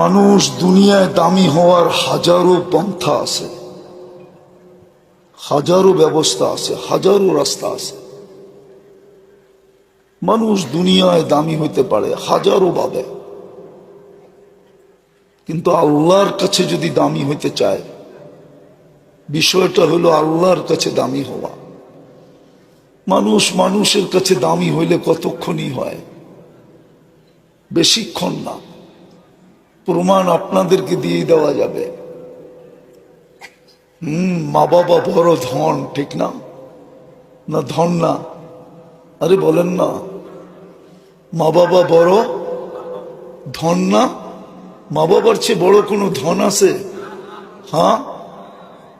মানুষ দুনিয়ায় দামি হওয়ার হাজারো পন্থা আছে, হাজারো ব্যবস্থা আছে, হাজারো রাস্তা আছে। মানুষ দুনিয়ায় দামি হইতে পারে হাজারো ভাবে, কিন্তু আল্লাহর কাছে যদি দামি হইতে চায়, বিষয়টা হলো আল্লাহর কাছে দামি হওয়া। মানুষ মানুষের কাছে দামি হইলে কতক্ষণই হয়, বেশিক্ষণ না। প্রমাণ আপনাদেরকে দিয়ে দেওয়া যাবে। মা বাবা বড় ধন, ঠিক না? না ধন না? আরে বলেন না, মা বাবা বড় ধন না? মা বাবার চেয়ে বড় কোনো ধন আছে? হ্যাঁ,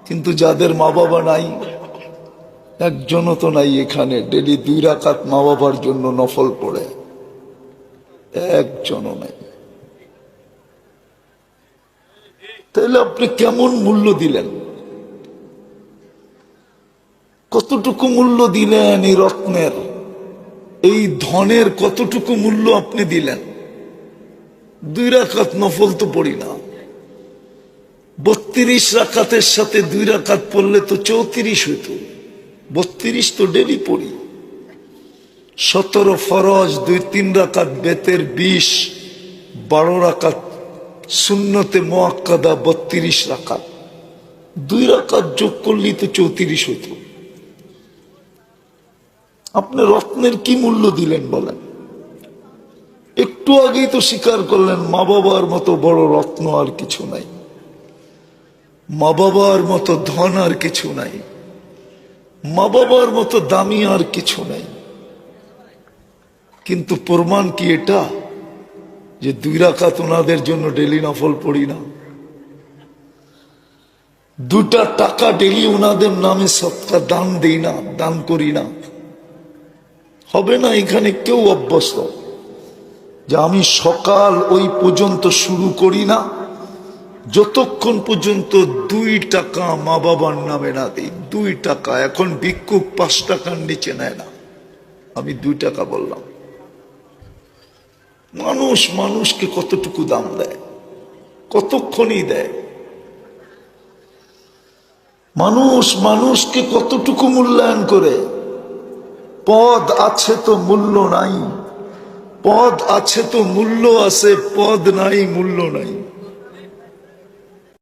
কিন্তু যাদের মা বাবা নাই, একজনও তো নাই এখানে ডেলি 2 রাকাত মা বাবার জন্য নফল পড়ে, একজনও নাই। তাহলে আপনি কেমন মূল্য দিলেন? কতটুকু মূল্য দিলেন এই রত্নের, এই ধনের কতটুকু মূল্য আপনি দিলেন? 2 রাকাত নফল তো পড়ি না, 32 রাকাতের সাথে 2 রাকাত পড়লে তো 34 হইত। 32 তো ডেলি পড়ি। 17 ফরজ, 2-3 রাকাত বেতের 20, 12 রাকাত সুন্নতে মুআক্কাদা, 32 রাকাত। 2 রাকাত যোগ করলেই তো 34 হইত। আপনি রত্নের কি মূল্য দিলেন বলেন? একটু আগেই তো স্বীকার করলেন মা বাবার মতো বড় রত্ন আর কিছু নাই, মা বাবার মতো ধন আর কিছু নাই, মা বাবার মতো দামি আর কিছু নাই। কিন্তু প্রমাণ কি এটা যে 2 রাকাত ওনাদের জন্য ডেলি নফল পড়ি না? 2টা টাকা ডেলি ওনাদের নামে সদকা দান দেই না, দান করি না? হবে না এখানে কেউ অভ্যস্ত যে আমি সকাল ওই পর্যন্ত শুরু করি না যতক্ষণ পর্যন্ত 2 টাকা মা বাবার নামে না দিই। 2 টাকা। এখন ভিক্ষুক 5 টাকার নিচে নেয় না, আমি 2 টাকা বললাম। মানুষ মানুষকে কতটুকু দাম দেয়, কতক্ষণই দেয়। মানুষ মানুষকে কতটুকু মূল্যায়ন করে। পদ আছে তো মূল্য নাই, পদ আছে তো মূল্য আছে, পদ নাই মূল্য নাই।